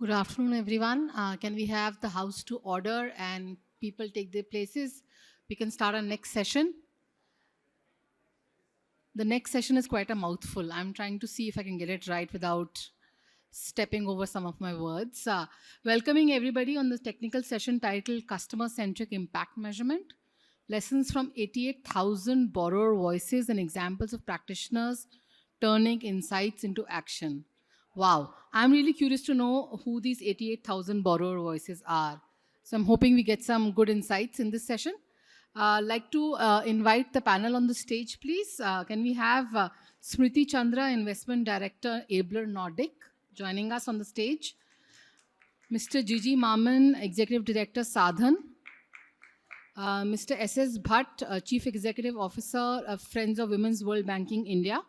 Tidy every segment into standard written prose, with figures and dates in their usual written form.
Good afternoon, everyone. Can we have the house to order and people take their places? We can start our next session. The next session is quite a mouthful. I'm trying to see if I can get it right without stepping over some of my words. Welcoming everybody on the technical session titled Customer-Centric Impact Measurement. Lessons from 88,000 borrower voices and examples of practitioners turning insights into action. Wow, I'm really curious to know who these 88,000 borrower voices are. So I'm hoping we get some good insights in this session. Like to invite the panel on the stage, please. Can we have Smriti Chandra, Investment Director, Abler Nordic, joining us on the stage? Mr. Gigi Maman, Executive Director, Sadhan. Mr. S.S. Bhatt, Chief Executive Officer of Friends of Women's World Banking India.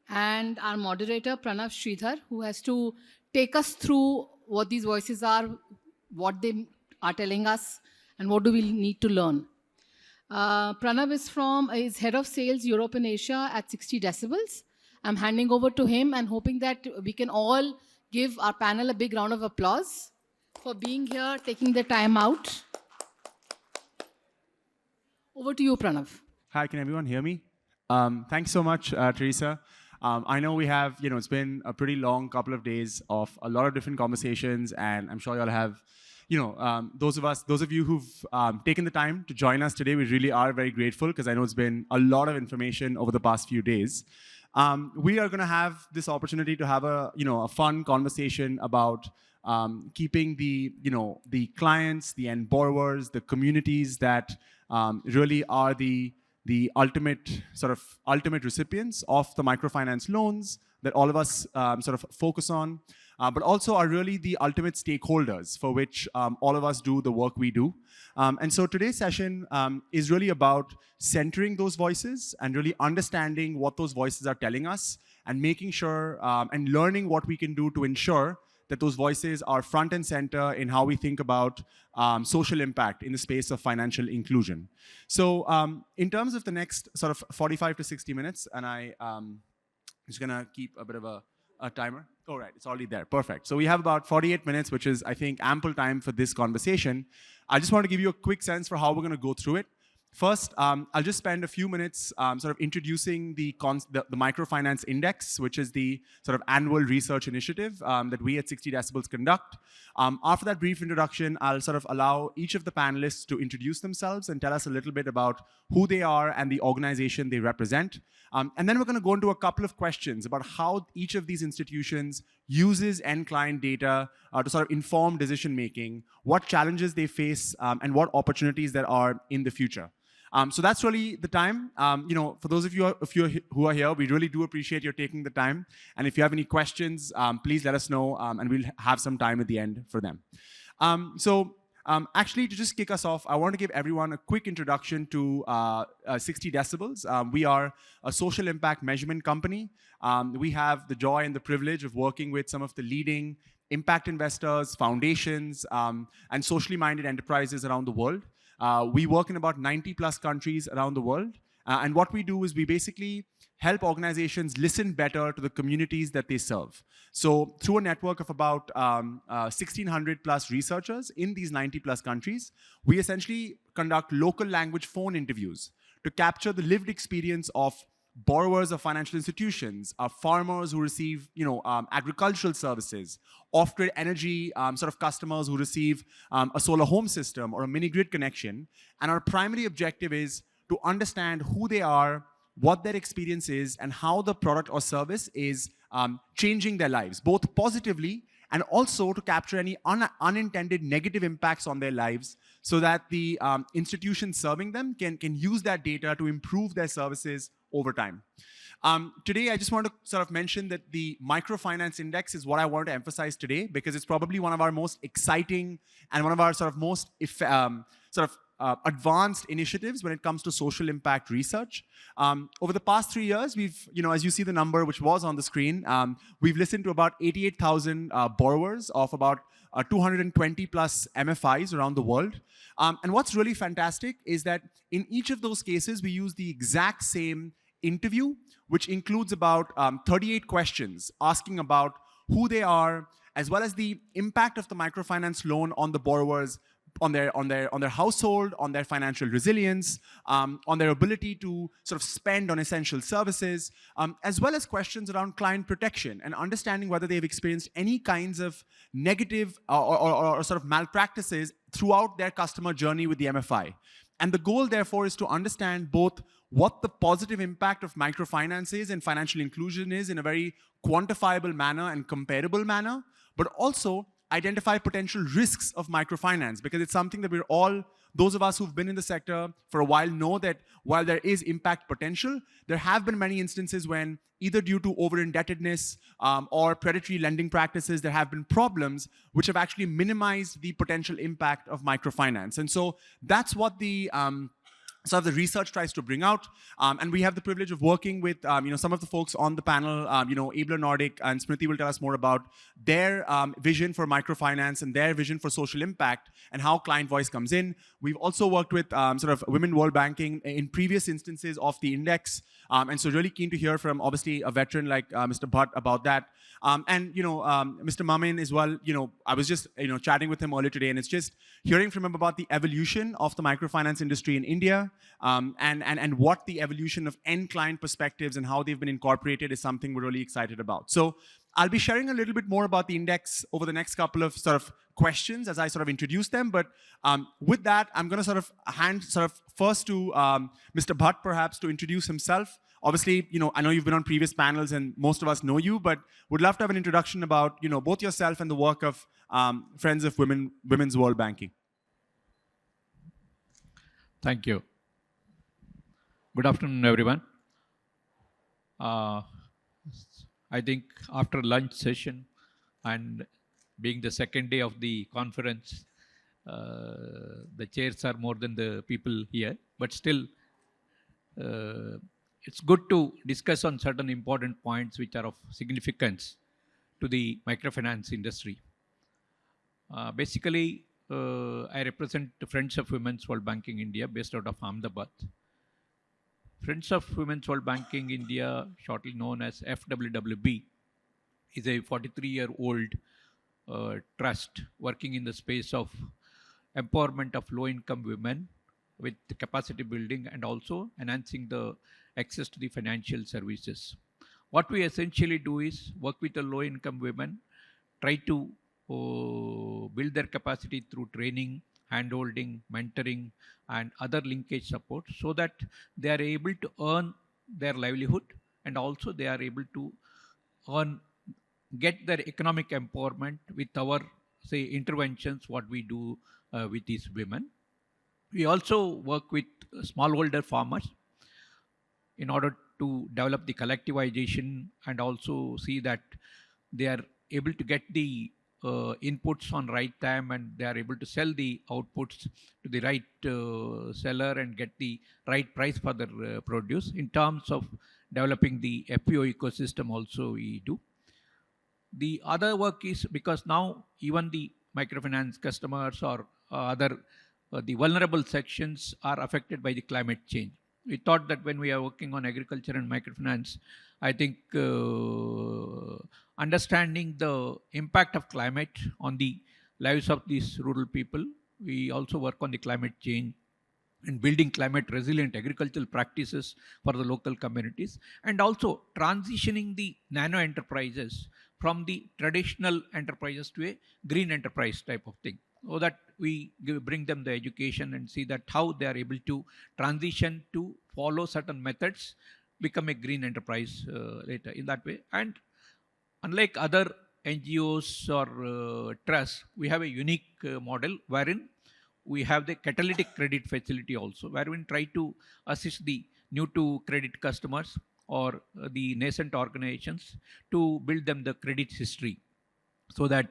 And our moderator, Pranav Sridhar, who has to take us through what these voices are, what they are telling us, and what do we need to learn. Pranav is head of sales Europe and Asia at 60 Decibels. I'm handing over to him and hoping that we can all give our panel a big round of applause for being here, taking the time out. Over to you, Pranav. Hi, can everyone hear me? Thanks so much, Teresa. I know we have, it's been a pretty long couple of days of a lot of different conversations, and I'm sure you all have, those of you who've taken the time to join us today, we really are very grateful because I know it's been a lot of information over the past few days. We are going to have this opportunity to have a fun conversation about keeping the clients, the end borrowers, the communities that really are the ultimate recipients of the microfinance loans that all of us sort of focus on, but also are really the ultimate stakeholders for which all of us do the work we do. And so today's session is really about centering those voices and really understanding what those voices are telling us and making sure and learning what we can do to ensure that those voices are front and center in how we think about social impact in the space of financial inclusion. So in terms of the next sort of 45 to 60 minutes, and I'm just gonna keep a bit of a timer. Oh, right, it's already there, perfect. So we have about 48 minutes, which is, I think, ample time for this conversation. I just want to give you a quick sense for how we're gonna go through it. First, I'll just spend a few minutes sort of introducing the Microfinance Index, which is the sort of annual research initiative that we at 60 Decibels conduct. After that brief introduction, I'll sort of allow each of the panelists to introduce themselves and tell us a little bit about who they are and the organization they represent. And then we're going to go into a couple of questions about how each of these institutions uses end client data to sort of inform decision making, what challenges they face, and what opportunities there are in the future. So that's really the time. For those of you who are here, we really do appreciate your taking the time. And if you have any questions, please let us know, and we'll have some time at the end for them. Actually, to just kick us off, I want to give everyone a quick introduction to 60 Decibels. We are a social impact measurement company. We have the joy and the privilege of working with some of the leading impact investors, foundations, and socially minded enterprises around the world. We work in about 90 plus countries around the world. And what we do is we basically help organizations listen better to the communities that they serve. So through a network of about 1,600 plus researchers in these 90 plus countries, we essentially conduct local language phone interviews to capture the lived experience of borrowers of financial institutions, farmers who receive agricultural services, off-grid energy sort of customers who receive a solar home system or a mini grid connection. And our primary objective is to understand who they are, what their experience is, and how the product or service is changing their lives, both positively and also to capture any unintended negative impacts on their lives so that the institutions serving them can use that data to improve their services over time. Today, I just want to sort of mention that the Microfinance Index is what I want to emphasize today because it's probably one of our most exciting and one of our sort of most advanced initiatives when it comes to social impact research. Over the past 3 years, we've, as you see the number which was on the screen, we've listened to about 88,000 borrowers of about 220 plus MFIs around the world. And what's really fantastic is that in each of those cases, we use the exact same interview, which includes about 38 questions asking about who they are as well as the impact of the microfinance loan on the borrowers, on their household, on their financial resilience, on their ability to sort of spend on essential services, as well as questions around client protection and understanding whether they've experienced any kinds of negative or sort of malpractices throughout their customer journey with the MFI. And the goal, therefore, is to understand both what the positive impact of microfinance is and financial inclusion is in a very quantifiable manner and comparable manner, but also identify potential risks of microfinance, because it's something that we're all, those of us who've been in the sector for a while, know that while there is impact potential, there have been many instances when, either due to over-indebtedness or predatory lending practices, there have been problems which have actually minimized the potential impact of microfinance. And so that's what the the research tries to bring out. And we have the privilege of working with some of the folks on the panel. Abler Nordic and Smriti will tell us more about their vision for microfinance and their vision for social impact and how client voice comes in. We've also worked with Women World Banking in previous instances of the index. And so really keen to hear from, obviously, a veteran like Mr. Bhatt about that. Mr. Mamin as well, I was just, chatting with him earlier today, and it's just hearing from him about the evolution of the microfinance industry in India, and what the evolution of end client perspectives and how they've been incorporated is something we're really excited about. So I'll be sharing a little bit more about the index over the next couple of questions as I introduce them. But with that, I'm going to hand first to Mr. Bhatt, perhaps, to introduce himself. Obviously, I know you've been on previous panels and most of us know you, but would love to have an introduction about, both yourself and the work of Friends of Women's World Banking. Thank you. Good afternoon, everyone. I think after lunch session and being the second day of the conference, the chairs are more than the people here, but still it's good to discuss on certain important points which are of significance to the microfinance industry. Basically, I represent the Friends of Women's World Banking India based out of Ahmedabad. Friends of Women's World Banking India, shortly known as FWWB, is a 43-year-old trust working in the space of empowerment of low-income women with the capacity building and also enhancing the access to the financial services. What we essentially do is work with the low-income women, try to build their capacity through training, handholding, mentoring, and other linkage support, so that they are able to earn their livelihood and also they are able to get their economic empowerment with our, interventions, what we do with these women. We also work with smallholder farmers in order to develop the collectivization and also see that they are able to get the inputs on right time and they are able to sell the outputs to the right seller and get the right price for their produce. In terms of developing the FPO ecosystem also we do. The other work is because now even the microfinance customers or other the vulnerable sections are affected by the climate change. We thought that when we are working on agriculture and microfinance, I think understanding the impact of climate on the lives of these rural people, we also work on the climate change and building climate resilient agricultural practices for the local communities, and also transitioning the nano enterprises from the traditional enterprises to a green enterprise type of thing, so that we bring them the education and see that how they are able to transition to follow certain methods, become a green enterprise later in that way. And unlike other NGOs or trusts, we have a unique model wherein we have the catalytic credit facility also, where we try to assist the new to credit customers or the nascent organizations to build them the credit history, so that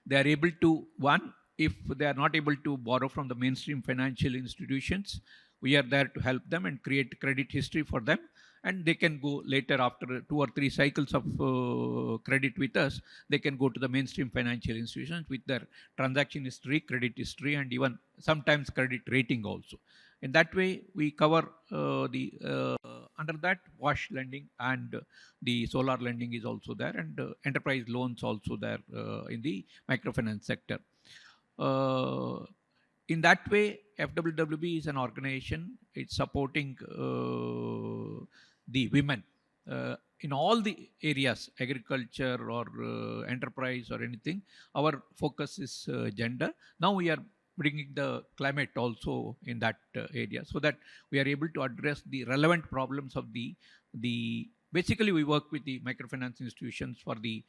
they are able to, one, if they are not able to borrow from the mainstream financial institutions, we are there to help them and create credit history for them. And they can go later after 2 or 3 cycles of credit with us, they can go to the mainstream financial institutions with their transaction history, credit history, and even sometimes credit rating also. In that way, we cover the under that, wash lending and the solar lending is also there, and enterprise loans also there in the microfinance sector. Uh, in that way, FWWB is an organization. It's supporting the women in all the areas, agriculture or enterprise or anything. Our focus is gender. Now we are bringing the climate also in that area, so that we are able to address the relevant problems of the. Basically, we work with the microfinance institutions for the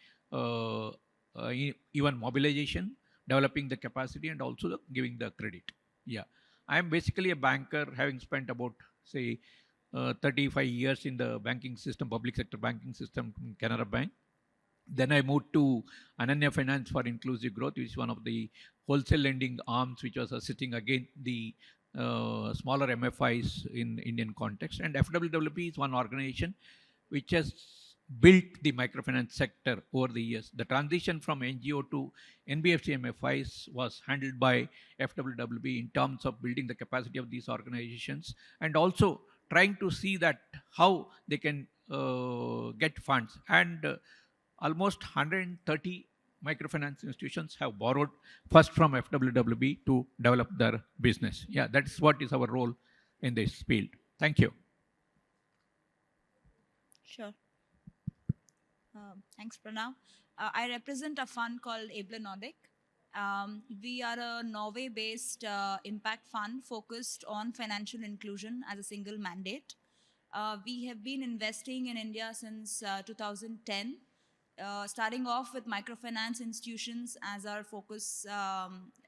even mobilization, developing the capacity, and also giving the credit. Yeah, I am basically a banker, having spent about, say, 35 years in the banking system, public sector banking system in Canara Bank. Then I moved to Ananya Finance for Inclusive Growth, which is one of the wholesale lending arms, which was assisting again the smaller MFIs in Indian context. And FWWP is one organization which has built the microfinance sector over the years. The transition from NGO to NBFC MFIs was handled by FWWB in terms of building the capacity of these organizations, and also trying to see that how they can get funds. And almost 130 microfinance institutions have borrowed first from FWWB to develop their business. Yeah, that's what is our role in this field. Thank you. Sure. Thanks, Pranav. I represent a fund called Abler Nordic. We are a Norway-based impact fund focused on financial inclusion as a single mandate. We have been investing in India since 2010, starting off with microfinance institutions as our focus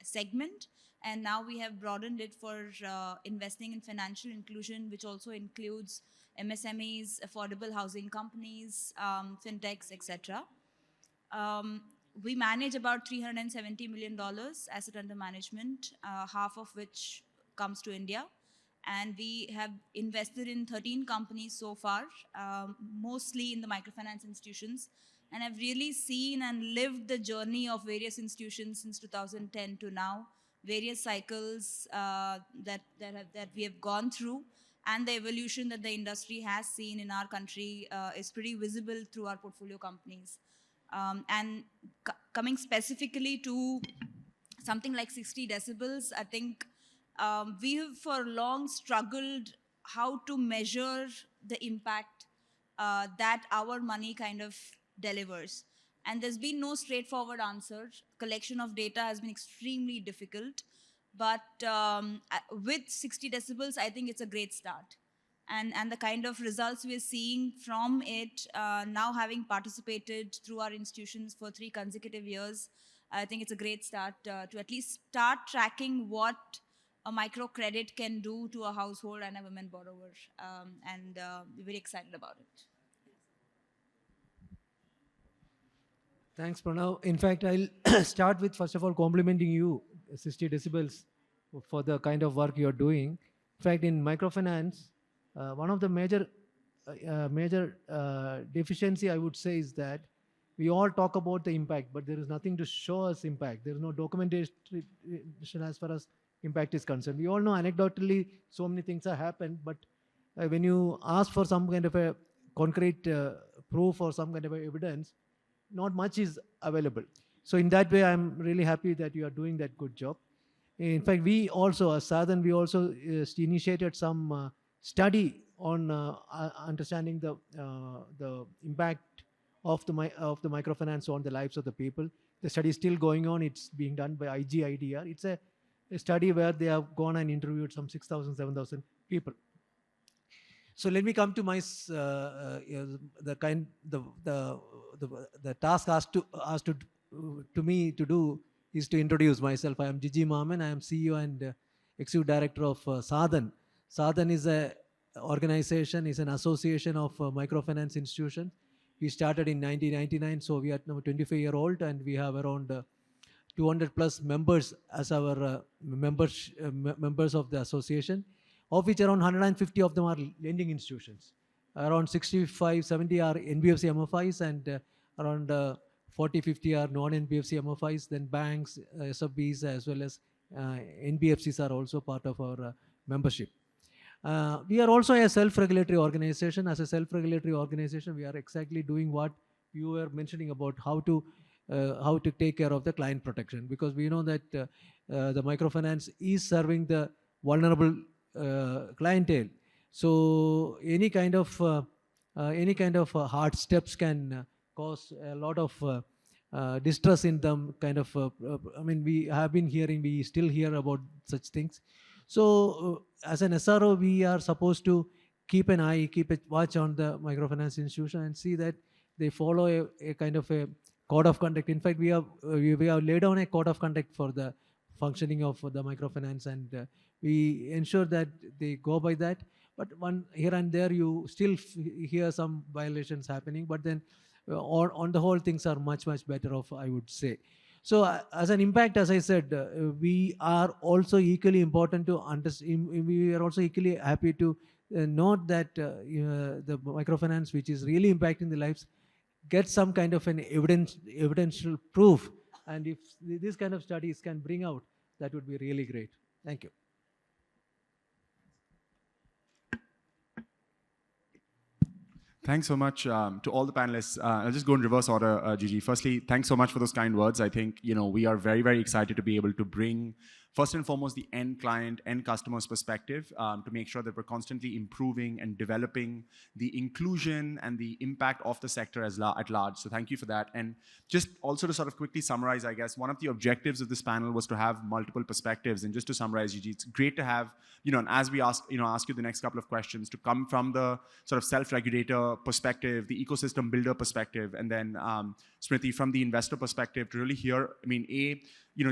segment. And now we have broadened it for investing in financial inclusion, which also includes MSMEs, affordable housing companies, fintechs, etc. We manage about $370 million asset under management, half of which comes to India. And we have invested in 13 companies so far, mostly in the microfinance institutions. And I've really seen and lived the journey of various institutions since 2010 to now, various cycles that we have gone through, and the evolution that the industry has seen in our country is pretty visible through our portfolio companies. And coming specifically to something like 60 decibels, I think we have for long struggled how to measure the impact that our money kind of delivers. And there's been no straightforward answer. Collection of data has been extremely difficult. But with 60 decibels, I think it's a great start. And the kind of results we're seeing from it, now having participated through our institutions for 3 consecutive years, I think it's a great start to at least start tracking what a microcredit can do to a household and a women borrower. And we're very excited about it. Thanks, Pranav. In fact, I'll start with, first of all, complimenting you, 60 decibels, for the kind of work you're doing. In fact, in microfinance, one of the major deficiency, I would say, is that we all talk about the impact, but there is nothing to show us impact. There is no documentation as far as impact is concerned. We all know anecdotally so many things have happened, but when you ask for some kind of a concrete proof or some kind of evidence, not much is available. So in that way, I'm really happy that you are doing that good job. In fact, we also, as Sadhan, we also initiated some study on understanding the impact of the microfinance on the lives of the people. The study is still going on. It's being done by IGIDR. It's a study where they have gone and interviewed some 6,000, 7,000 people. So let me come to my the task asked to me to do is to introduce myself. I am Jiji Maman. I am CEO and Executive Director of Sadhan. Sadhan is an organization, is an association of microfinance institutions. We started in 1999, so we are now 25-year-old, and we have around 200 plus members as our members of the association, of which around 150 of them are lending institutions. Around 65, 70 are NBFC MFIs, and around 40, 50 are non-NBFC MFIs, then banks, SFBs, as well as NBFCs are also part of our membership. We are also a self-regulatory organization. As a self-regulatory organization, we are exactly doing what you were mentioning about how to take care of the client protection, because we know that the microfinance is serving the vulnerable clientele. So any kind of hard steps can cause a lot of distress in them. I mean, we have been hearing, we still hear about such things. So, as an SRO, we are supposed to keep an eye, keep a watch on the microfinance institution and see that they follow a kind of a code of conduct. In fact, we have laid down a code of conduct for the functioning of the microfinance, and we ensure that they go by that. But one here and there, you still hear some violations happening. But then, on the whole, things are much better off, I would say. So, as an impact, as I said, we are also equally important to understand. We are also equally happy to note that the microfinance, which is really impacting the lives, get some kind of an evidential proof. And if this kind of studies can bring out, that would be really great. Thank you. Thanks so much to all the panelists. I'll just go in reverse order, Gigi. Firstly, thanks so much for those kind words. I think we are very excited to be able to bring, first and foremost, the end client, end customer's perspective to make sure that we're constantly improving and developing the inclusion and the impact of the sector at large. So thank you for that. And just also to sort of quickly summarize, I guess, one of the objectives of this panel was to have multiple perspectives. And just to summarize, Gigi, it's great to have, and as we ask you the next couple of questions, to come from the sort of self-regulator perspective, the ecosystem builder perspective, and then Smriti from the investor perspective to really hear,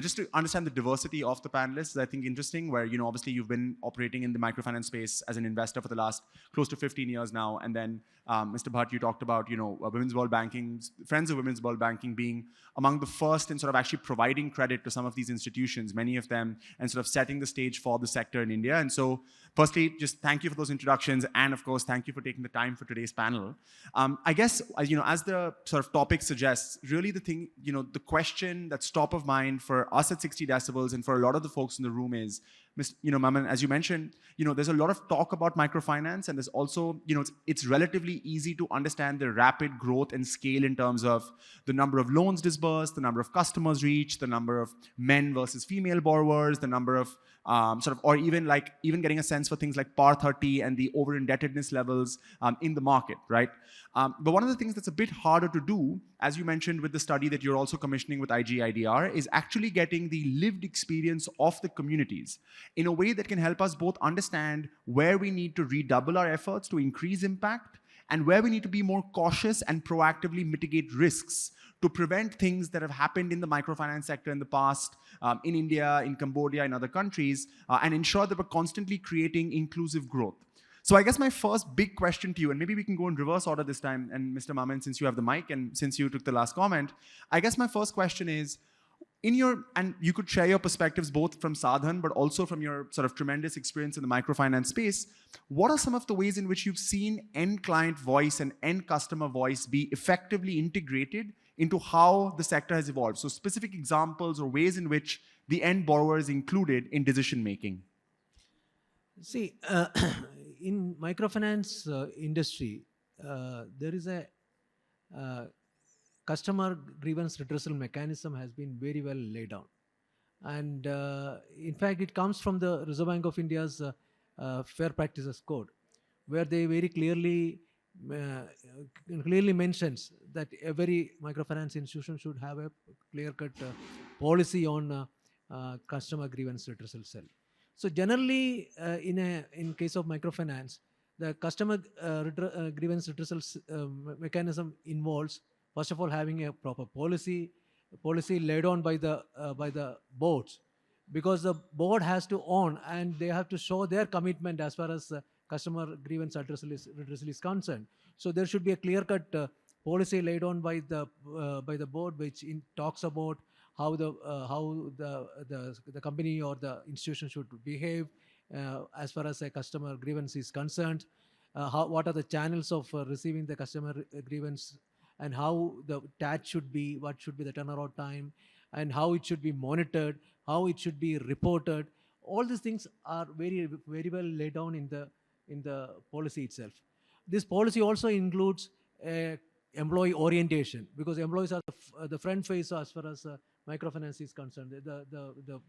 just to understand the diversity of the panelists is, I think, interesting, where, obviously you've been operating in the microfinance space as an investor for the last close to 15 years now. And then, Mr. Bhatt, you talked about, Women's World Banking, Friends of Women's World Banking being among the first in sort of actually providing credit to some of these institutions, many of them, and sort of setting the stage for the sector in India. And so, firstly, just thank you for those introductions. And of course, thank you for taking the time for today's panel. I guess, as the sort of topic suggests, really the thing, the question that's top of mind for us at 60 decibels and for a lot of the folks in the room is, Maman, as you mentioned, there's a lot of talk about microfinance, and there's also, it's relatively easy to understand the rapid growth and scale in terms of the number of loans disbursed, the number of customers reached, the number of men versus female borrowers, the number of or even getting a sense for things like PAR 30 and the over indebtedness levels in the market, right? But one of the things that's a bit harder to do, as you mentioned with the study that you're also commissioning with IGIDR, is actually getting the lived experience of the communities in a way that can help us both understand where we need to redouble our efforts to increase impact and where we need to be more cautious and proactively mitigate risks to prevent things that have happened in the microfinance sector in the past, in India, in Cambodia, in other countries, and ensure that we're constantly creating inclusive growth. So I guess my first big question to you, and maybe we can go in reverse order this time, and Mr. Maman, since you have the mic and since you took the last comment, I guess my first question is, and you could share your perspectives both from Sadhan, but also from your sort of tremendous experience in the microfinance space, what are some of the ways in which you've seen end client voice and end customer voice be effectively integrated into how the sector has evolved? So specific examples or ways in which the end borrower is included in decision making. See, in microfinance industry, there is a customer grievance redressal mechanism has been very well laid down. And in fact, it comes from the Reserve Bank of India's Fair Practices Code, where they very clearly mentions that every microfinance institution should have a clear-cut policy on customer grievance redressal cell. So generally, in case of microfinance, the customer grievance redressal mechanism involves, first of all, having a proper policy laid on by the boards, because the board has to own and they have to show their commitment as far as customer grievance redressal is concerned. So there should be a clear-cut policy laid on by the board, which talks about how the company or the institution should behave as far as a customer grievance is concerned. What are the channels of receiving the customer grievance, and how the TAT should be, what should be the turnaround time, and how it should be monitored, how it should be reported. All these things are very well laid down in the in the policy itself. This policy also includes employee orientation, because employees are the front face as far as microfinance is concerned, the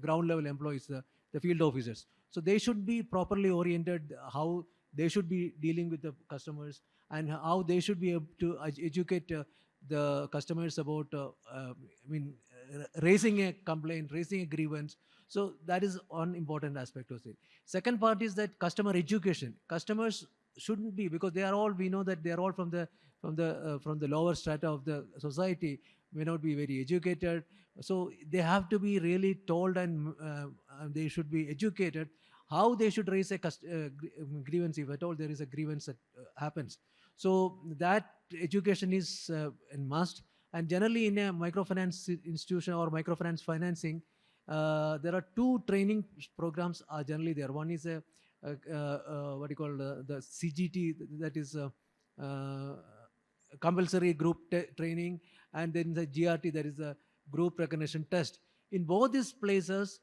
ground level employees, the field officers. So they should be properly oriented, how they should be dealing with the customers, and how they should be able to educate the customers about, raising a complaint, raising a grievance. So that is one important aspect of it. Second part is that customer education. Customers shouldn't be, because they are all, we know that they are all from the lower strata of the society, may not be very educated. So they have to be really told, and they should be educated how they should raise a grievance if at all there is a grievance that happens. So that education is a must. And generally in a microfinance institution or microfinance financing, there are two training programs are generally there. One is what you call the CGT, that is compulsory group training, and then the GRT, that is the group recognition test. In both these places,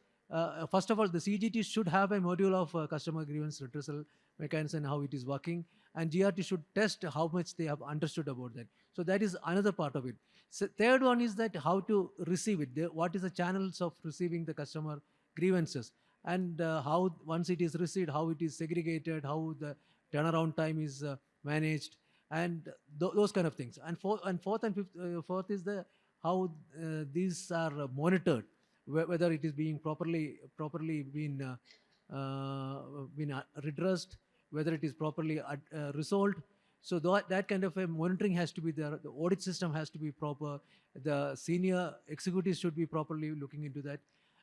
first of all, the CGT should have a module of customer grievance redressal mechanism and how it is working, and GRT should test how much they have understood about that. So that is another part of it. So third one is that how to receive it. What is the channels of receiving the customer grievances, and how once it is received, how it is segregated, how the turnaround time is managed, and those kind of things. And fourth and fifth, fourth is the how these are monitored, whether it is being properly been redressed, whether it is properly resolved. So that kind of a monitoring has to be there. The audit system has to be proper. The senior executives should be properly looking into that.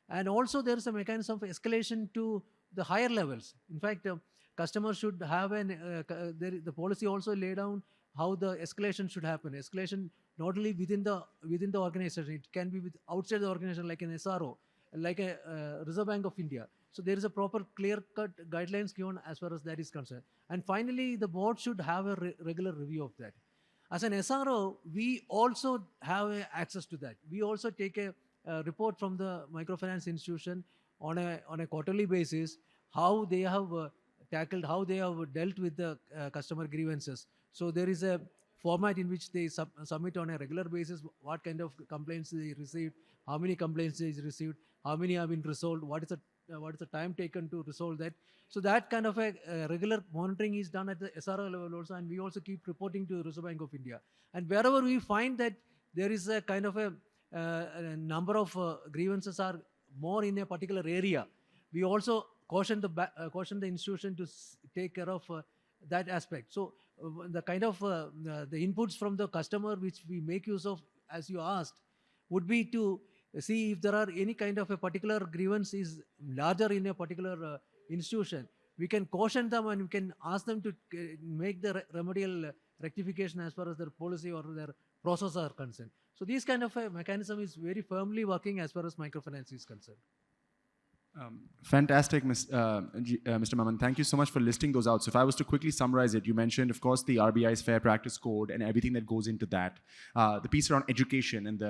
And also there is a mechanism for escalation to the higher levels. In fact, customers should have the policy also lay down how the escalation should happen. Escalation not only within the organization, it can be with outside the organization, like an SRO, like a Reserve Bank of India. So there is a proper clear-cut guidelines given as far as that is concerned. And finally, the board should have a regular review of that. As an SRO, we also have access to that. We also take a report from the microfinance institution on a quarterly basis, how they have tackled, how they have dealt with the customer grievances. So there is a format in which they submit on a regular basis what kind of complaints they received, how many complaints they received, how many have been resolved, what is the time taken to resolve that. So that kind of a regular monitoring is done at the SRO level also, and we also keep reporting to the Reserve Bank of India. And wherever we find that there is a kind of a number of grievances are more in a particular area, we also caution the institution to take care of that aspect. So the kind of the inputs from the customer which we make use of, as you asked, would be to see if there are any kind of a particular grievance is larger in a particular institution. We can caution them, and we can ask them to make the remedial rectification as far as their policy or their process are concerned. So this kind of a mechanism is very firmly working as far as microfinance is concerned. Fantastic, Mr. Maman. Thank you so much for listing those out. So if I was to quickly summarize it, you mentioned, of course, the RBI's Fair Practice Code and everything that goes into that. The piece around education and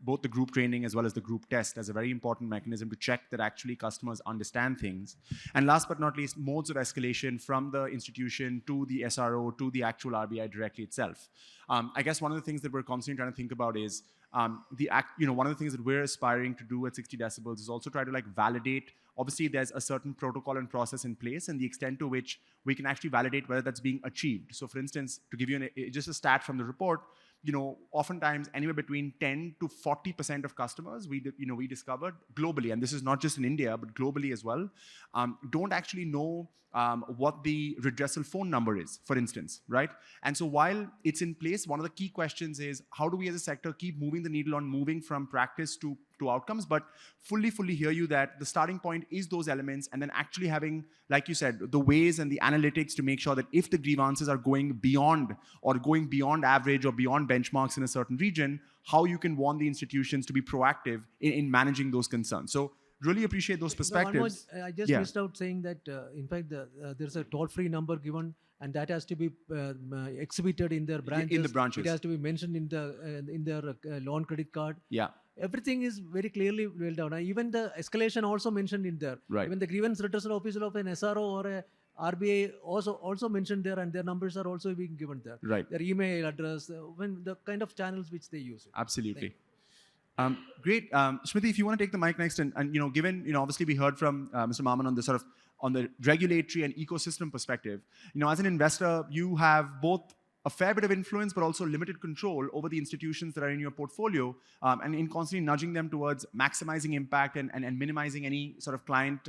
both the group training as well as the group test as a very important mechanism to check that actually customers understand things. And last but not least, modes of escalation from the institution to the SRO to the actual RBI directly itself. I guess one of the things that we're constantly trying to think about is one of the things that we're aspiring to do at 60 decibels is also try to validate. Obviously, there's a certain protocol and process in place, and the extent to which we can actually validate whether that's being achieved. So, for instance, to give you just a stat from the report, oftentimes anywhere between 10 to 40% of customers we discovered globally, and this is not just in India but globally as well, don't actually know what the redressal phone number is, for instance, right? And so while it's in place, one of the key questions is how do we as a sector keep moving the needle on moving from practice to outcomes, but fully hear you that the starting point is those elements, and then actually having, like you said, the ways and the analytics to make sure that if the grievances are going beyond average or beyond benchmarks in a certain region, how you can warn the institutions to be proactive in managing those concerns. So really appreciate those perspectives. I just missed out saying that, in fact, there's a toll-free number given, and that has to be exhibited in their branches. In the branches. It has to be mentioned in their loan credit card. Yeah. Everything is very clearly well down. Even the escalation also mentioned in there. Right. Even the grievance redressal officer of an SRO or RBI also mentioned there, and their numbers are also being given there. Right. Their email address, when the kind of channels which they use. Absolutely. Great. Smriti, if you want to take the mic next, and given, obviously we heard from Mr. Maman on the sort of on the regulatory and ecosystem perspective. As an investor, you have both a fair bit of influence, but also limited control over the institutions that are in your portfolio, and in constantly nudging them towards maximizing impact and minimizing any sort of client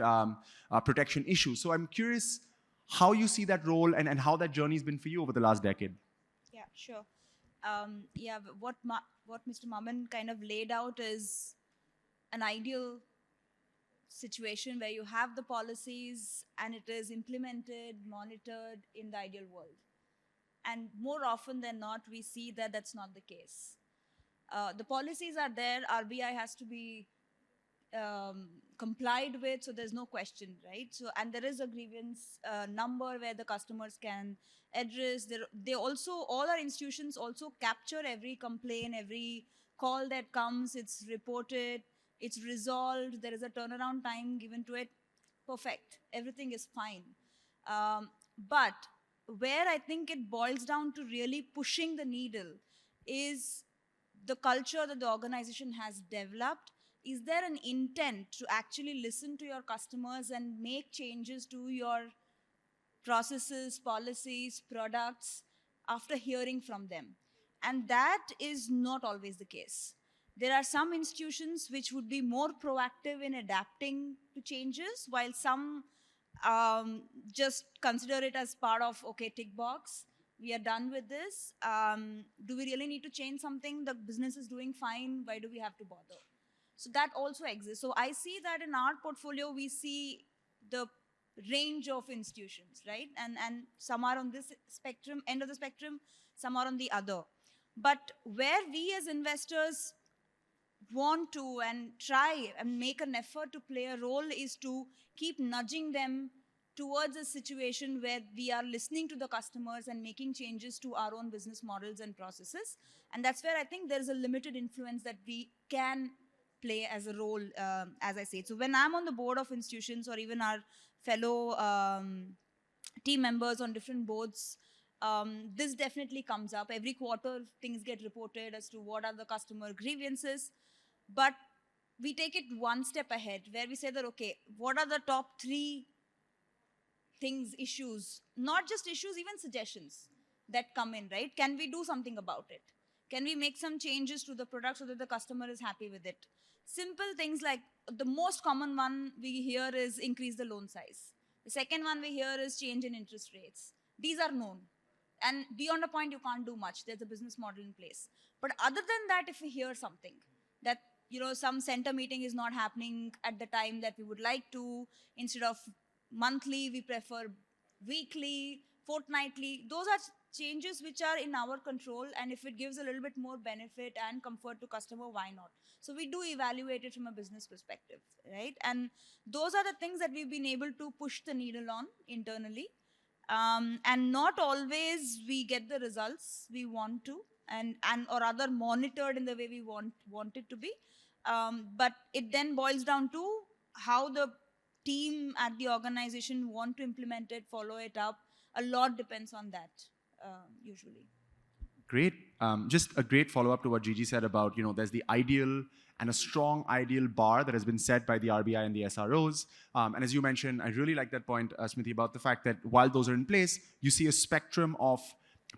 protection issues. So I'm curious how you see that role and how that journey has been for you over the last decade. Yeah, sure. What Mr. Maman kind of laid out is an ideal situation where you have the policies and it is implemented, monitored in the ideal world. And more often than not, we see that that's not the case. The policies are there, RBI has to be complied with, so there's no question, right? So, and there is a grievance number where the customers can address. They also, all our institutions also capture every complaint, every call that comes, it's reported, it's resolved, there is a turnaround time given to it. Perfect, everything is fine. But where I think it boils down to really pushing the needle is the culture that the organization has developed. Is there an intent to actually listen to your customers and make changes to your processes, policies, products after hearing from them? And that is not always the case. There are some institutions which would be more proactive in adapting to changes, while some just consider it as part of, okay, tick box, we are done with this. Do we really need to change something? The business is doing fine. Why do we have to bother? So that also exists. So I see that in our portfolio, we see the range of institutions, right? And some are on this spectrum, end of the spectrum, some are on the other. But where we as investors want to and try and make an effort to play a role is to keep nudging them towards a situation where we are listening to the customers and making changes to our own business models and processes. And that's where I think there's a limited influence that we can play as a role, as I said. So when I'm on the board of institutions or even our fellow team members on different boards, this definitely comes up. Every quarter, things get reported as to what are the customer grievances. But we take it one step ahead, where we say that, okay, what are the top 3 things, issues, not just issues, even suggestions that come in, right? Can we do something about it? Can we make some changes to the product so that the customer is happy with it? Simple things like the most common one we hear is increase the loan size. The second one we hear is change in interest rates. These are known. And beyond a point, you can't do much. There's a business model in place. But other than that, if we hear something that, some center meeting is not happening at the time that we would like to, instead of monthly, we prefer weekly, fortnightly. Those are changes which are in our control, and if it gives a little bit more benefit and comfort to customer, why not? So we do evaluate it from a business perspective, right? And those are the things that we've been able to push the needle on internally. And not always we get the results we want to, and or rather monitored in the way we want it to be. But it then boils down to how the team at the organization want to implement it, follow it up. A lot depends on that, usually. Great. Just a great follow-up to what Gigi said about, there's the ideal and a strong ideal bar that has been set by the RBI and the SROs. And as you mentioned, I really like that point, Smriti, about the fact that while those are in place, you see a spectrum of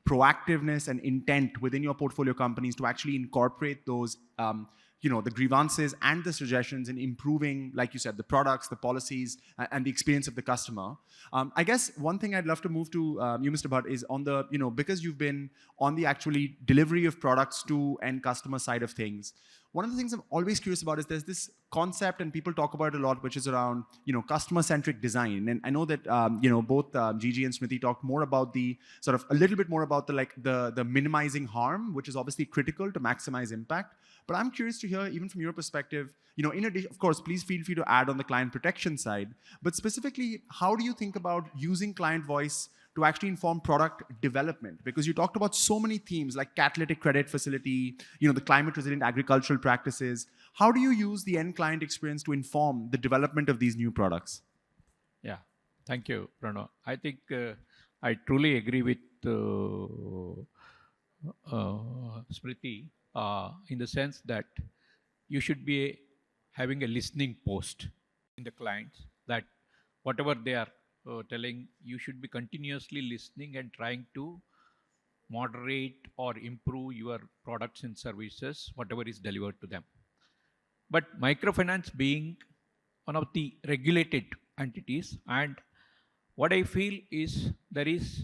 proactiveness and intent within your portfolio companies to actually incorporate those the grievances and the suggestions in improving, like you said, the products, the policies, and the experience of the customer. I guess one thing I'd love to move to you, Mr. Bhatt, is on the, because you've been on the actually delivery of products to end customer side of things. One of the things I'm always curious about is there's this concept, and people talk about it a lot, which is around, customer-centric design. And I know that, both Gigi and Smriti talked more about the sort of a little bit more about the minimizing harm, which is obviously critical to maximize impact. But I'm curious to hear, even from your perspective, in addition, of course, please feel free to add on the client protection side, but specifically, how do you think about using client voice to actually inform product development? Because you talked about so many themes like catalytic credit facility, the climate resilient agricultural practices. How do you use the end client experience to inform the development of these new products? Yeah, Thank you, Pranav. I think I truly agree with Smriti in the sense that you should be having a listening post in the clients, that whatever they are telling, you should be continuously listening and trying to moderate or improve your products and services, whatever is delivered to them. But microfinance being one of the regulated entities, and what I feel is there is,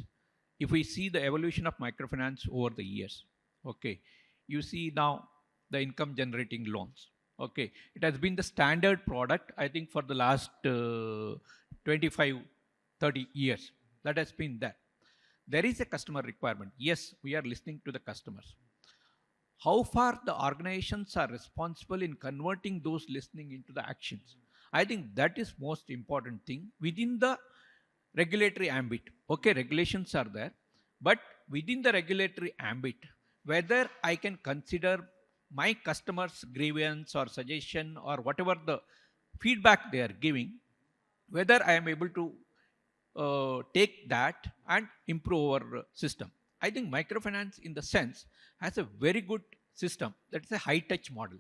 if we see the evolution of microfinance over the years, okay, you see now the income generating loans. Okay, it has been the standard product, I think, for the last 25, 30 years. That has been there. There is a customer requirement. Yes, we are listening to the customers. How far the organizations are responsible in converting those listening into the actions, I think that is most important thing within the regulatory ambit. Okay, regulations are there, but within the regulatory ambit, whether I can consider my customers grievance or suggestion or whatever the feedback they are giving, whether I am able to take that and improve our system. I think microfinance, in the sense, has a very good system. That's a high touch model,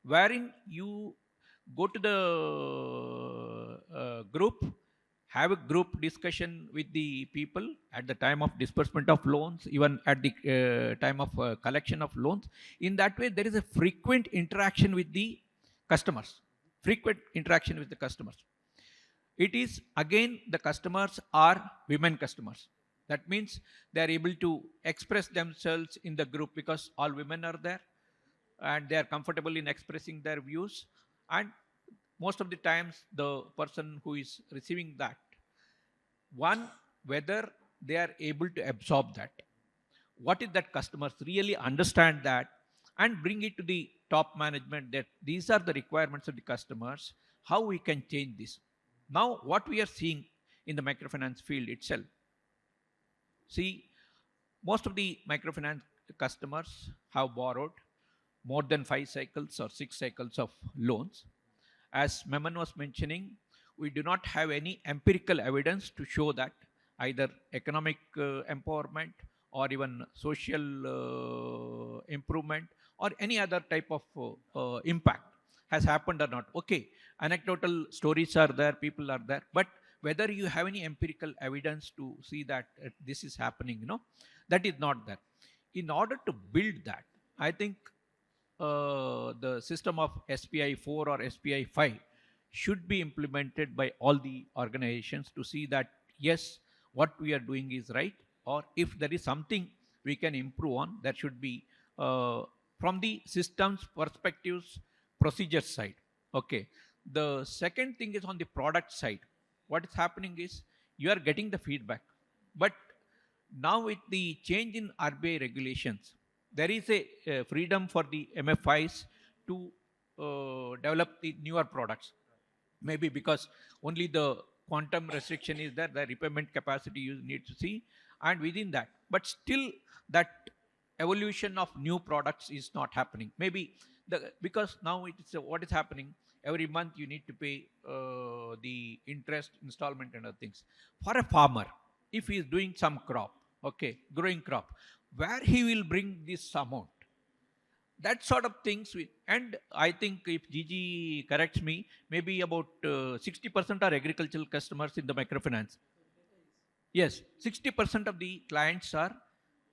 wherein you go to the group, have a group discussion with the people at the time of disbursement of loans, even at the time of collection of loans. In that way, there is a frequent interaction with the customers. Frequent interaction with the customers. It is again, the customers are women customers. That means they are able to express themselves in the group because all women are there and they are comfortable in expressing their views. And most of the times, the person who is receiving that, one, whether they are able to absorb that, what is that customers really understand that and bring it to the top management, that these are the requirements of the customers, how we can change this. Now what we are seeing in the microfinance field itself, see, most of the microfinance customers have borrowed more than 5 cycles or 6 cycles of loans. As Meman was mentioning, we do not have any empirical evidence to show that either economic empowerment or even social improvement or any other type of impact has happened or not. Okay, anecdotal stories are there, people are there, but whether you have any empirical evidence to see that this is happening, that is not there. In order to build that, I think the system of SPI 4 or SPI 5 should be implemented by all the organizations to see that yes, what we are doing is right, or if there is something we can improve on, that should be from the systems perspectives, procedure side. Okay. The second thing is on the product side. What is happening is you are getting the feedback, but now with the change in RBI regulations, there is a freedom for the MFIs to develop the newer products. Maybe because only the quantum restriction is there, the repayment capacity you need to see, and within that, but still that evolution of new products is not happening. Maybe because now it's what is happening, every month you need to pay the interest installment and other things. For a farmer, if he is doing some crop, okay, growing crop, where he will bring this amount, that sort of things and I think if Gg corrects me, maybe about 60% are agricultural customers in the microfinance. Yes, 60% of the clients are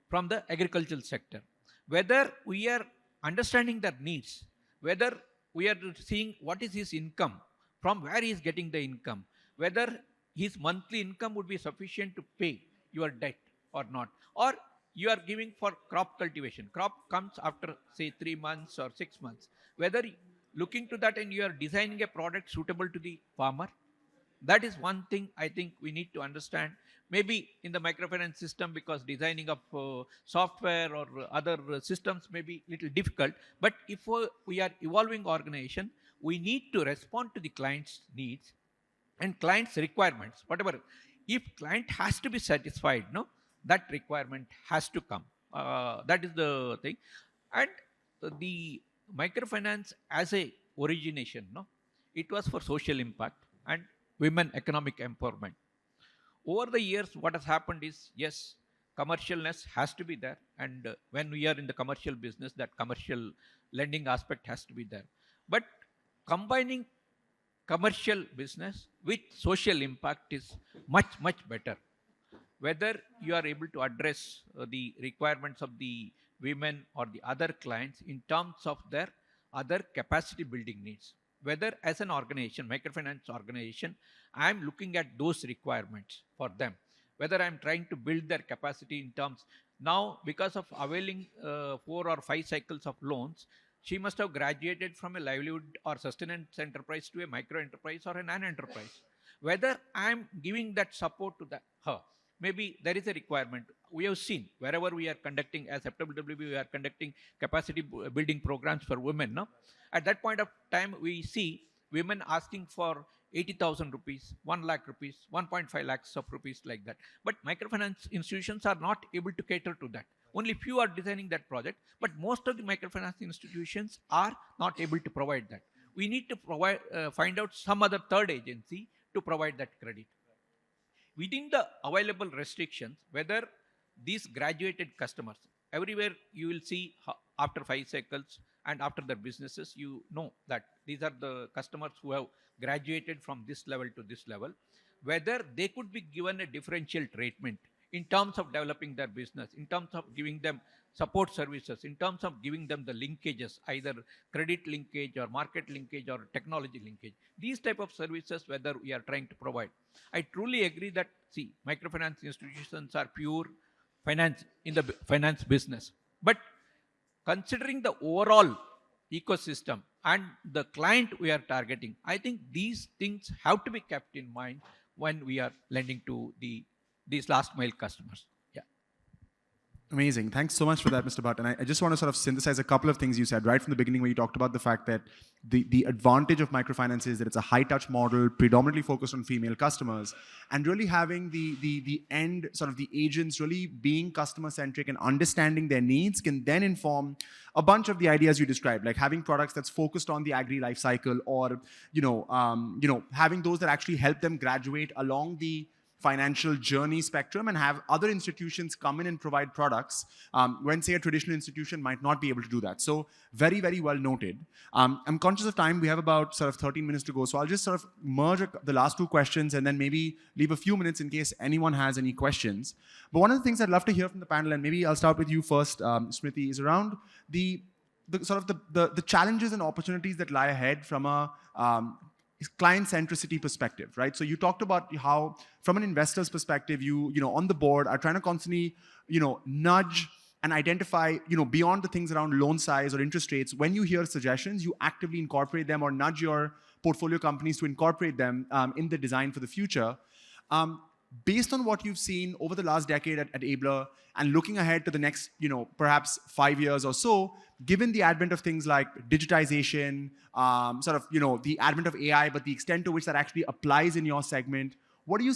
from the agricultural sector. Whether we are understanding their needs, whether we are seeing what is his income, from where he is getting the income, whether his monthly income would be sufficient to pay your debt or not, or you are giving for crop cultivation. Crop comes after, say, 3 months or 6 months. Whether looking to that and you are designing a product suitable to the farmer, that is one thing I think we need to understand. Maybe in the microfinance system, because designing of software or other systems may be little difficult. But if we are evolving organization, we need to respond to the client's needs and client's requirements. Whatever, if client has to be satisfied, no, that requirement has to come. That is the thing. And the microfinance as a origination, no, it was for social impact and women economic empowerment. over the years, what has happened is, yes, commercialness has to be there. And when we are in the commercial business, that commercial lending aspect has to be there. But combining commercial business with social impact is much, much better. Whether you are able to address the requirements of the women or the other clients in terms of their other capacity building needs, whether as an organization, microfinance organization, I am looking at those requirements for them, whether I am trying to build their capacity in terms. Now, because of availing 4 or 5 cycles of loans, she must have graduated from a livelihood or sustenance enterprise to a micro enterprise or an enterprise. Whether I am giving that support to her, maybe there is a requirement. We have seen wherever we are conducting, as FWW, we are conducting capacity building programs for women. No? At that point of time, we see women asking for 80,000 rupees, 1 lakh rupees, 1.5 lakhs of rupees, like that. But microfinance institutions are not able to cater to that. Only few are designing that project, but most of the microfinance institutions are not able to provide that. We need to provide, find out some other third agency to provide that credit within the available restrictions. Whether these graduated customers, everywhere you will see after 5 cycles and after their businesses, you know that these are the customers who have graduated from this level to this level, whether they could be given a differential treatment in terms of developing their business, in terms of giving them support services, in terms of giving them the linkages, either credit linkage or market linkage or technology linkage, these type of services, whether we are trying to provide. I truly agree that, see, microfinance institutions are pure finance in the finance business. But considering the overall ecosystem and the client we are targeting, I think these things have to be kept in mind when we are lending to these last mile customers. Yeah. Amazing. Thanks so much for that, Mr. Bhatt. And I just want to sort of synthesize a couple of things you said right from the beginning, where you talked about the fact that the advantage of microfinance is that it's a high-touch model, predominantly focused on female customers, and really having the end, sort of the agents really being customer-centric and understanding their needs can then inform a bunch of the ideas you described, like having products that's focused on the agri life cycle, or having those that actually help them graduate along the financial journey spectrum, and have other institutions come in and provide products when, say, a traditional institution might not be able to do that. So very, very well noted. I'm conscious of time. We have about sort of 13 minutes to go. So I'll just sort of merge the last two questions and then maybe leave a few minutes in case anyone has any questions. But one of the things I'd love to hear from the panel, and maybe I'll start with you first, Smriti, is around the challenges and opportunities that lie ahead from a client centricity perspective, right? So you talked about how, from an investor's perspective, you on the board are trying to constantly, nudge and identify, beyond the things around loan size or interest rates. When you hear suggestions, you actively incorporate them or nudge your portfolio companies to incorporate them in the design for the future. Based on what you've seen over the last decade at Abler, and looking ahead to the next, perhaps 5 years or so, given the advent of things like digitization, the advent of AI, but the extent to which that actually applies in your segment, what do you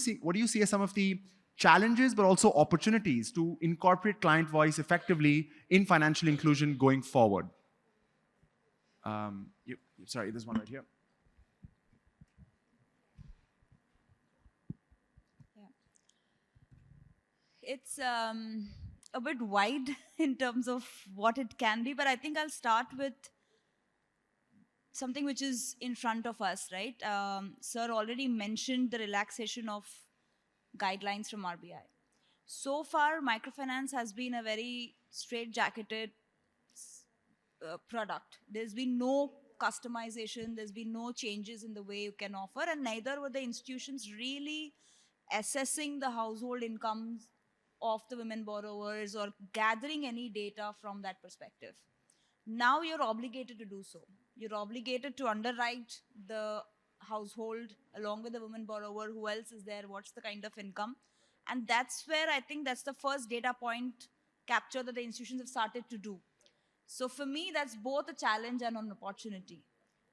see as some of the challenges, but also opportunities to incorporate client voice effectively in financial inclusion going forward? Sorry, there's one right here. It's a bit wide in terms of what it can be, but I think I'll start with something which is in front of us, right? Sir already mentioned the relaxation of guidelines from RBI. So far, microfinance has been a very straight-jacketed product. There's been no customization, there's been no changes in the way you can offer, and neither were the institutions really assessing the household incomes of the women borrowers or gathering any data from that perspective. Now you're obligated to do so. You're obligated to underwrite the household along with the women borrower, who else is there, what's the kind of income. And that's where I think that's the first data point capture that the institutions have started to do. So for me, that's both a challenge and an opportunity.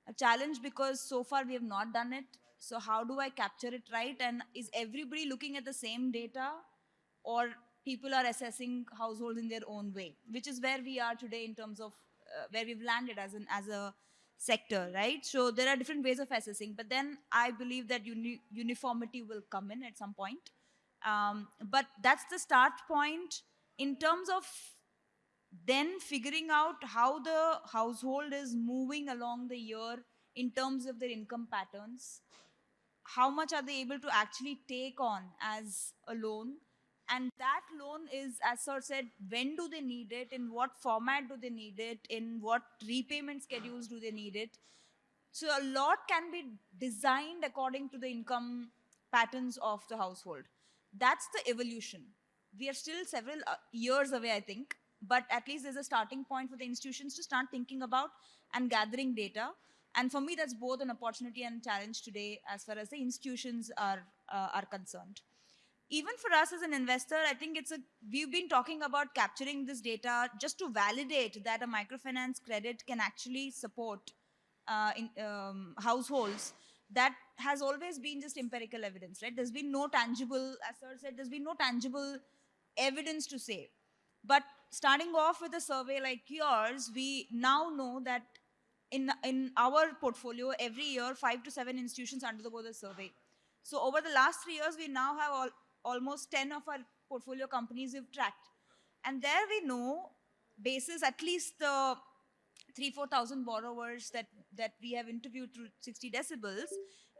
A challenge because so far we have not done it. So how do I capture it right? And is everybody looking at the same data, or people are assessing households in their own way, which is where we are today in terms of where we've landed as a sector, right? So there are different ways of assessing, but then I believe that uniformity will come in at some point. But that's the start point in terms of then figuring out how the household is moving along the year in terms of their income patterns. How much are they able to actually take on as a loan? And that loan is, as sir said, when do they need it, in what format do they need it, in what repayment schedules do they need it. So a lot can be designed according to the income patterns of the household. That's the evolution. We are still several years away, I think, but at least there's a starting point for the institutions to start thinking about and gathering data. And for me, that's both an opportunity and challenge today as far as the institutions are concerned. Even for us as an investor, I think we've been talking about capturing this data just to validate that a microfinance credit can actually support households. That has always been just empirical evidence, right? There's been no tangible, as sir said, there's been no tangible evidence to say. But starting off with a survey like yours, we now know that in our portfolio, every year, 5 to 7 institutions undergo the survey. So over the last 3 years, we now have almost 10 of our portfolio companies we've tracked. And there we know, basis at least the 3,000 to 4,000 borrowers that we have interviewed through 60 decibels,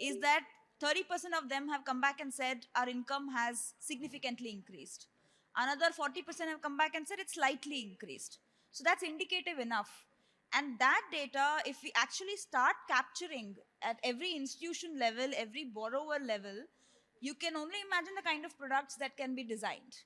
is that 30% of them have come back and said our income has significantly increased. Another 40% have come back and said it's slightly increased. So that's indicative enough. And that data, if we actually start capturing at every institution level, every borrower level, you can only imagine the kind of products that can be designed.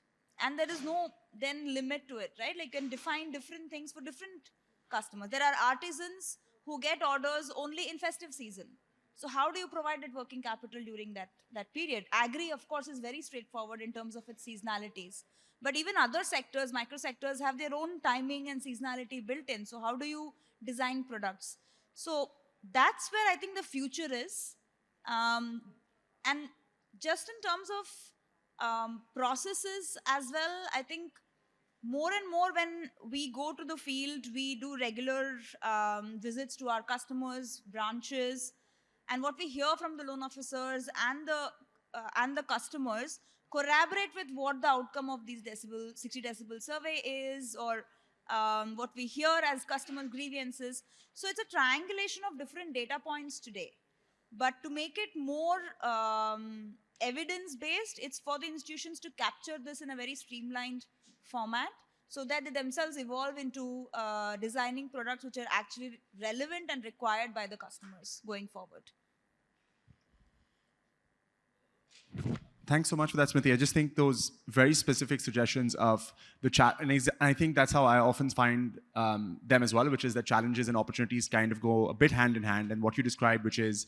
And there is no then limit to it, right? Like you can define different things for different customers. There are artisans who get orders only in festive season. So how do you provide that working capital during that period? Agri, of course, is very straightforward in terms of its seasonalities. But even other sectors, micro sectors, have their own timing and seasonality built in. So how do you design products? So that's where I think the future is. And just in terms of processes as well, I think more and more when we go to the field, we do regular visits to our customers, branches, and what we hear from the loan officers and the customers corroborate with what the outcome of these 60 decibel survey is, or what we hear as customer grievances. So it's a triangulation of different data points today. But to make it more evidence-based, it's for the institutions to capture this in a very streamlined format so that they themselves evolve into designing products which are actually relevant and required by the customers going forward. Thanks so much for that, Smriti. I just think those very specific suggestions of the chat, and I think that's how I often find them as well, which is that challenges and opportunities kind of go a bit hand in hand. And what you described, which is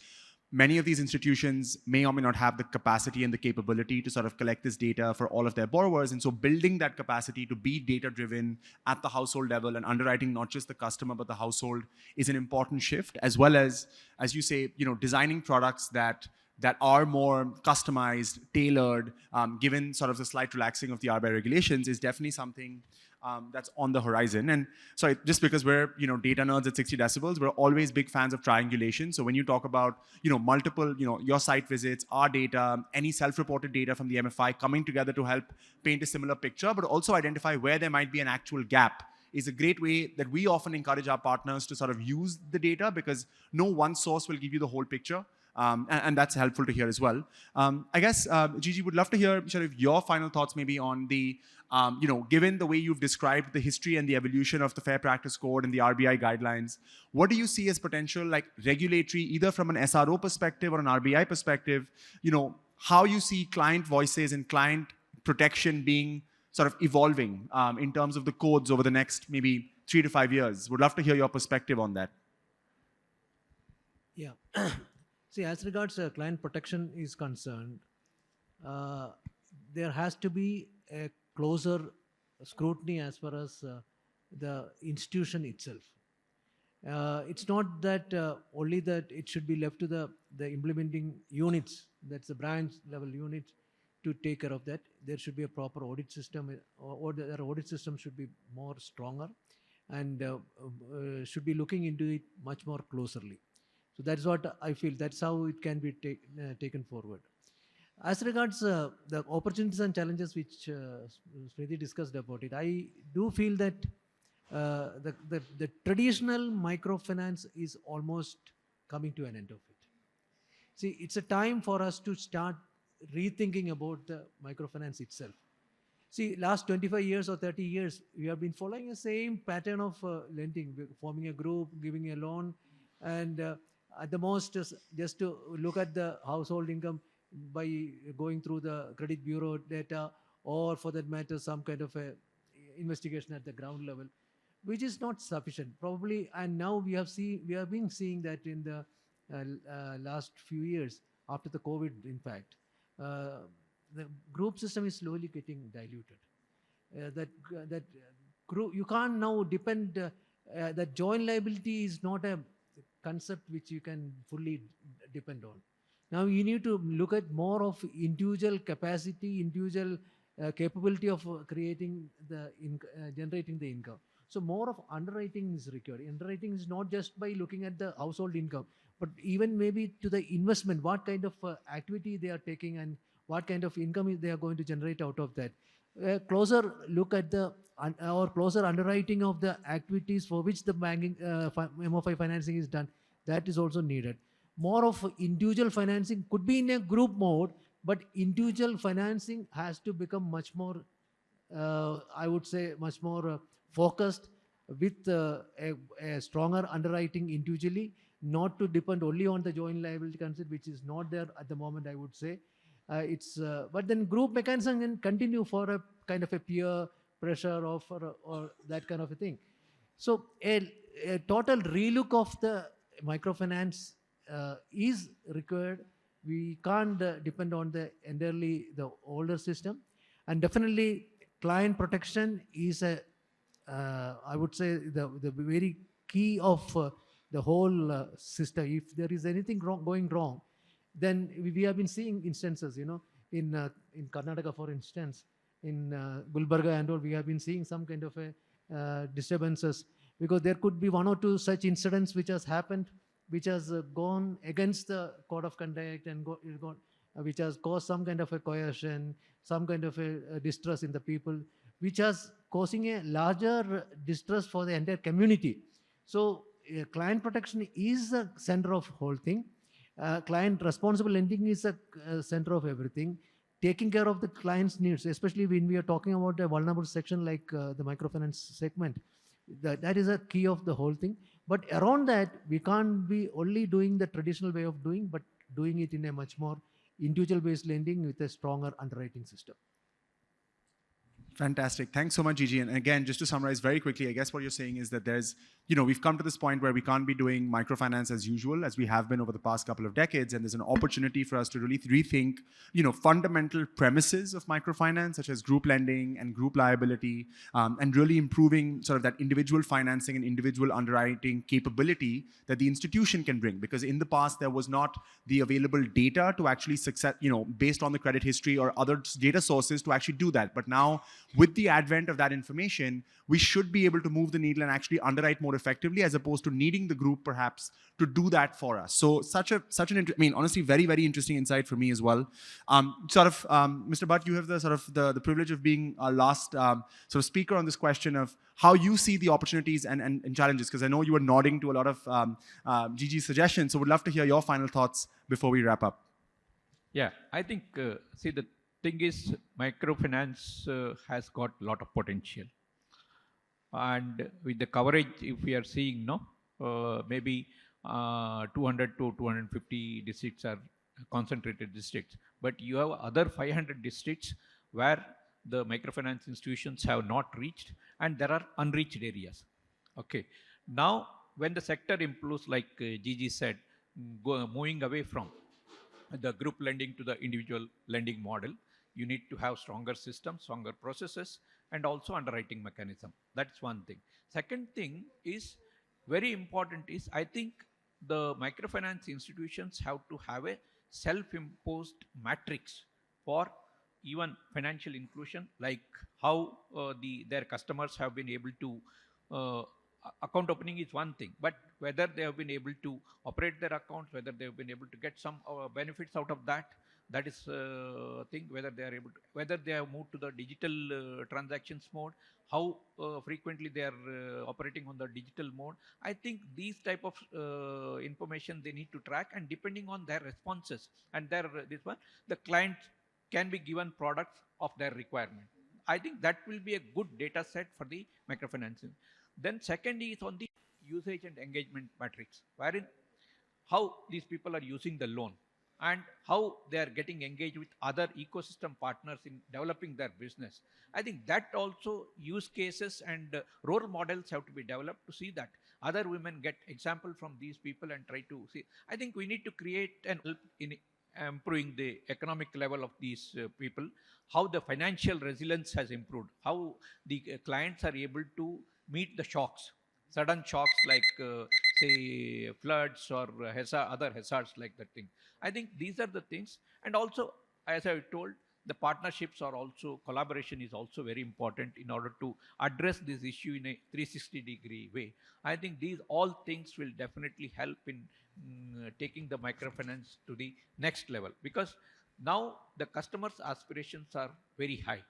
many of these institutions may or may not have the capacity and the capability to sort of collect this data for all of their borrowers. And so building that capacity to be data-driven at the household level and underwriting not just the customer, but the household is an important shift, as well as you say, designing products that are more customized, tailored, given sort of the slight relaxing of the RBI regulations is definitely something that's on the horizon. And sorry, just because we're data nerds at 60 decibels, we're always big fans of triangulation. So when you talk about multiple your site visits, our data, any self-reported data from the MFI coming together to help paint a similar picture, but also identify where there might be an actual gap, is a great way that we often encourage our partners to sort of use the data, because no one source will give you the whole picture. And that's helpful to hear as well. I guess, Gigi, would love to hear sort of your final thoughts maybe on the, given the way you've described the history and the evolution of the Fair Practice Code and the RBI guidelines, what do you see as potential like regulatory, either from an SRO perspective or an RBI perspective, how you see client voices and client protection being sort of evolving in terms of the codes over the next maybe 3 to 5 years? Would love to hear your perspective on that. Yeah. See, as regards client protection is concerned, there has to be a closer scrutiny as far as the institution itself. It's not that only that it should be left to the implementing units, that's the branch level units, to take care of that. There should be a proper audit system, or the audit system should be more stronger, and should be looking into it much more closely. So that's what I feel. That's how it can be taken forward. As regards the opportunities and challenges which Smriti discussed about it, I do feel that the traditional microfinance is almost coming to an end of it. See, it's a time for us to start rethinking about the microfinance itself. See, last 25 years or 30 years, we have been following the same pattern of lending, forming a group, giving a loan, and at the most, just to look at the household income by going through the credit bureau data, or for that matter, some kind of a investigation at the ground level, which is not sufficient, probably. And now we have been seeing that in the last few years after the COVID, in fact. The group system is slowly getting diluted. That group, you can't now depend. That joint liability is not a concept which you can fully depend on. Now you need to look at more of individual capacity, individual capability of creating generating the income. So more of underwriting is required. Underwriting is not just by looking at the household income, but even maybe to the investment, what kind of activity they are taking and what kind of income they are going to generate out of that. A closer look at the or closer underwriting of the activities for which the banking MFI financing is done, that is also needed. More of individual financing could be in a group mode, but individual financing has to become much more, I would say, much more focused with a stronger underwriting individually, not to depend only on the joint liability concept, which is not there at the moment, I would say. But then group mechanism can continue for a kind of a peer pressure or that kind of a thing. So a total relook of the microfinance is required. We can't depend on the entirely the older system, and definitely client protection is a I would say the very key of the whole system. If there is anything going wrong, then we have been seeing instances, in Karnataka, for instance, in Gulbarga and all, we have been seeing some kind of a disturbances, because there could be one or two such incidents which has happened, which has gone against the code of conduct and which has caused some kind of a coercion, some kind of a distress in the people, which has causing a larger distress for the entire community. So client protection is the center of whole thing. Client responsible lending is a center of everything. Taking care of the client's needs, especially when we are talking about a vulnerable section like the microfinance segment, that is a key of the whole thing. But around that, we can't be only doing the traditional way of doing, but doing it in a much more individual based lending with a stronger underwriting system. Fantastic. Thanks so much, Gigi. And again, just to summarize very quickly, I guess what you're saying is that we've come to this point where we can't be doing microfinance as usual, as we have been over the past couple of decades. And there's an opportunity for us to really rethink, fundamental premises of microfinance, such as group lending and group liability, and really improving sort of that individual financing and individual underwriting capability that the institution can bring. Because in the past, there was not the available data to actually based on the credit history or other data sources to actually do that. But now, with the advent of that information, we should be able to move the needle and actually underwrite more effectively, as opposed to needing the group perhaps to do that for us. So honestly, very, very interesting insight for me as well. Mr. Bhatt, you have the privilege of being our last sort of speaker on this question of how you see the opportunities and challenges, because I know you were nodding to a lot of Gigi's suggestions. So would love to hear your final thoughts before we wrap up. Yeah, I think, the thing is, microfinance has got a lot of potential. And with the coverage, if we are seeing, maybe 200 to 250 districts are concentrated districts. But you have other 500 districts where the microfinance institutions have not reached, and there are unreached areas. Okay. Now, when the sector improves, like Gigi said, moving away from the group lending to the individual lending model, you need to have stronger systems, stronger processes, and also underwriting mechanism. That's one thing. Second thing is very important is, I think the microfinance institutions have to have a self-imposed matrix for even financial inclusion, like how their customers have been able to account opening is one thing, but whether they have been able to operate their accounts, whether they have been able to get some benefits out of that, That is thing, whether they are able to, whether they have moved to the digital transactions mode, how frequently they are operating on the digital mode. I think these type of information they need to track, and depending on their responses and their this one, the client can be given products of their requirement. I think that will be a good data set for the microfinancing. Then second is on the usage and engagement matrix, wherein how these people are using the loan and how they are getting engaged with other ecosystem partners in developing their business. I think that also use cases and role models have to be developed to see that other women get example from these people and try to see. I think we need to create and help in improving the economic level of these people, how the financial resilience has improved, how the clients are able to meet the shocks, sudden shocks like say floods or other hazards like that thing. I think these are the things. And also, as I told, the partnerships are also, collaboration is also very important in order to address this issue in a 360-degree way. I think these all things will definitely help in taking the microfinance to the next level, because now the customers' aspirations are very high.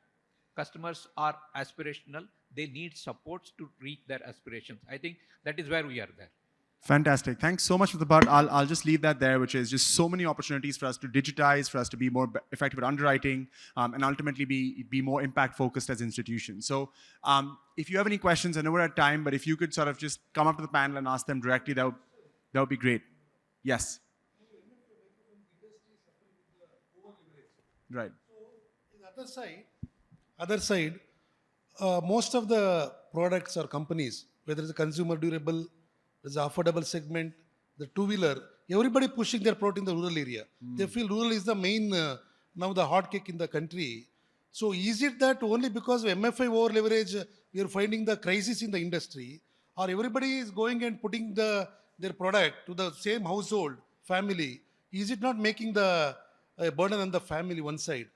Customers are aspirational. They need supports to reach their aspirations. I think that is where we are there. Fantastic. Thanks so much for the part. I'll just leave that there, which is just so many opportunities for us to digitize, for us to be more effective at underwriting, and ultimately be more impact focused as institutions. So if you have any questions, I know we're at time, but if you could sort of just come up to the panel and ask them directly, that would be great. Yes. Right. Other side, most of the products or companies, whether it's a consumer durable, there's an affordable segment, the two-wheeler, everybody pushing their product in the rural area. They feel rural is the main, now the hot cake in the country. So is it that only because of MFI over leverage, we are finding the crisis in the industry, or everybody is going and putting their product to the same household, family? Is it not making the burden on the family one side?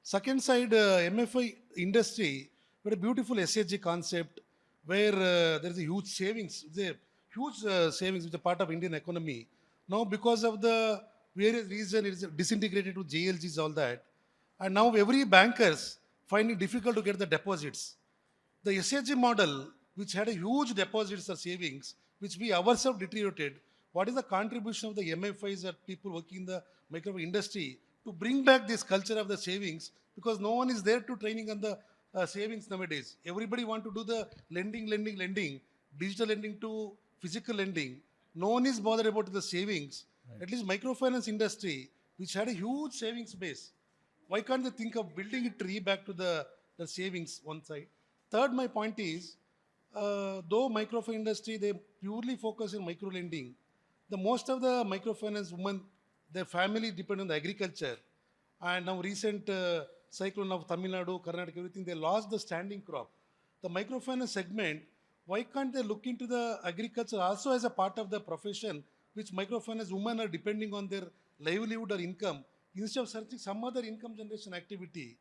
Second side, MFI industry, with a beautiful SHG concept where there is a huge savings. Huge savings which are part of Indian economy. Now because of the various reasons, it is disintegrated to JLGs, all that. And now every bankers finding difficult to get the deposits. The SHG model, which had a huge deposits or savings, which we ourselves deteriorated, what is the contribution of the MFIs or people working in the micro industry to bring back this culture of the savings? Because no one is there to training on the savings nowadays. Everybody want to do the lending, digital lending to physical lending. No one is bothered about the savings. Right. At least microfinance industry, which had a huge savings base. Why can't they think of building a tree back to the savings one side? Third, my point is, though microfinance industry, they purely focus on micro lending. The most of the microfinance women, their family depend on the agriculture. And now recent cyclone of Tamil Nadu, Karnataka, everything, they lost the standing crop. The microfinance segment, why can't they look into the agriculture also as a part of the profession, which microfinance women are depending on their livelihood or income, instead of searching some other income generation activity,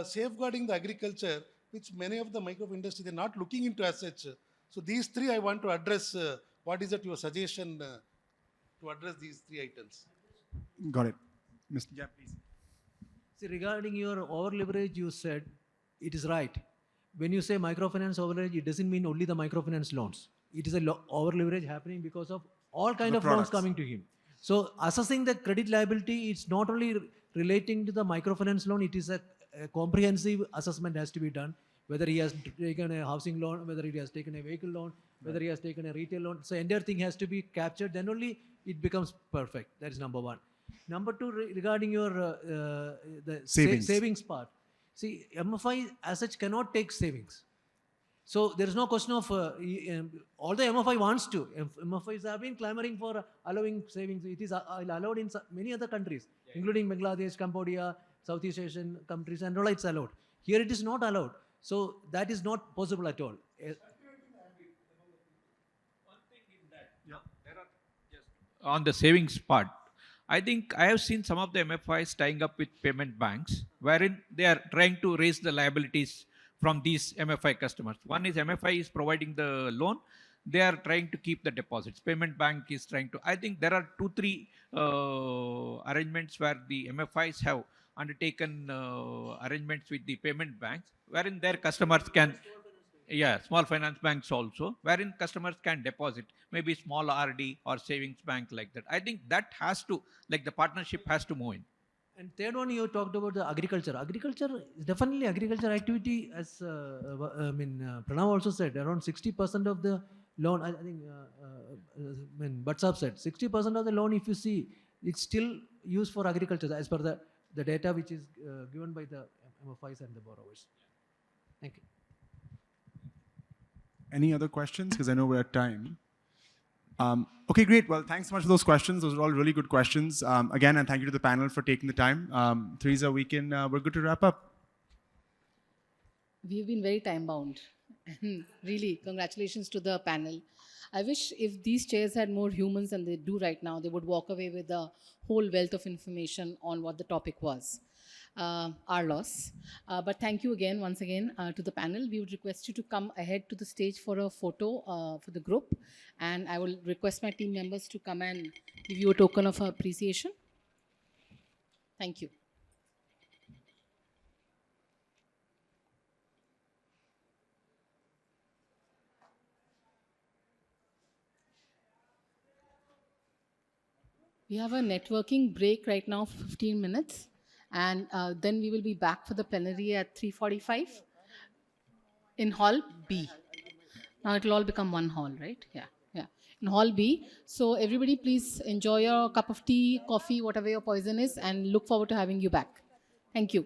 safeguarding the agriculture, which many of the micro industry, they're not looking into as such. So these three I want to address. What is that your suggestion to address these three items? Got it. Mr. Yeah, please. See, regarding your over leverage, you said it is right. When you say microfinance over leverage, it doesn't mean only the microfinance loans. It is a over leverage happening because of all kind of loans coming to him. So assessing the credit liability, it's not only relating to the microfinance loan, it is a comprehensive assessment has to be done. Whether he has taken a housing loan, whether he has taken a vehicle loan, whether he has taken a retail loan. So entire thing has to be captured, then only it becomes perfect. That is number one. Number two, regarding your the savings part. See, MFI as such cannot take savings. So there is no question of, although MFI wants to, MFIs have been clamoring for allowing savings. It is allowed in many other countries, including Bangladesh, Cambodia, Southeast Asian countries, and all it's allowed. Here it is not allowed. So that is not possible at all. One thing in that, there are just on the savings part, I think I have seen some of the MFIs tying up with payment banks, wherein they are trying to raise the liabilities from these MFI customers. One is MFI is providing the loan, they are trying to keep the deposits. Payment bank is trying to. I think there are 2-3 arrangements where the MFIs have undertaken arrangements with the payment banks, wherein their customers can. Yeah, small finance banks also, wherein customers can deposit, maybe small RD or savings bank like that. I think that has to, like the partnership has to move in. And third one, you talked about the agriculture. Agriculture is definitely agriculture activity, as Pranav also said, around 60% of the loan. I think Batsab said 60% of the loan. If you see, it's still used for agriculture as per the data which is given by the MFIs and the borrowers. Thank you. Any other questions? Because I know we're at time. Okay, great. Well, thanks so much for those questions. Those are all really good questions. Again, and thank you to the panel for taking the time. Teresa, we're good to wrap up. We've been very time bound. And really, congratulations to the panel. I wish if these chairs had more humans than they do right now, they would walk away with a whole wealth of information on what the topic was. Our loss. But thank you again, once again, to the panel. We would request you to come ahead to the stage for a photo for the group. And I will request my team members to come and give you a token of appreciation. Thank you. We have a networking break right now for 15 minutes. And then we will be back for the plenary at 3:45 in Hall B. Now it will all become one hall, right? Yeah, yeah. In Hall B. So everybody please enjoy your cup of tea, coffee, whatever your poison is, and look forward to having you back. Thank you.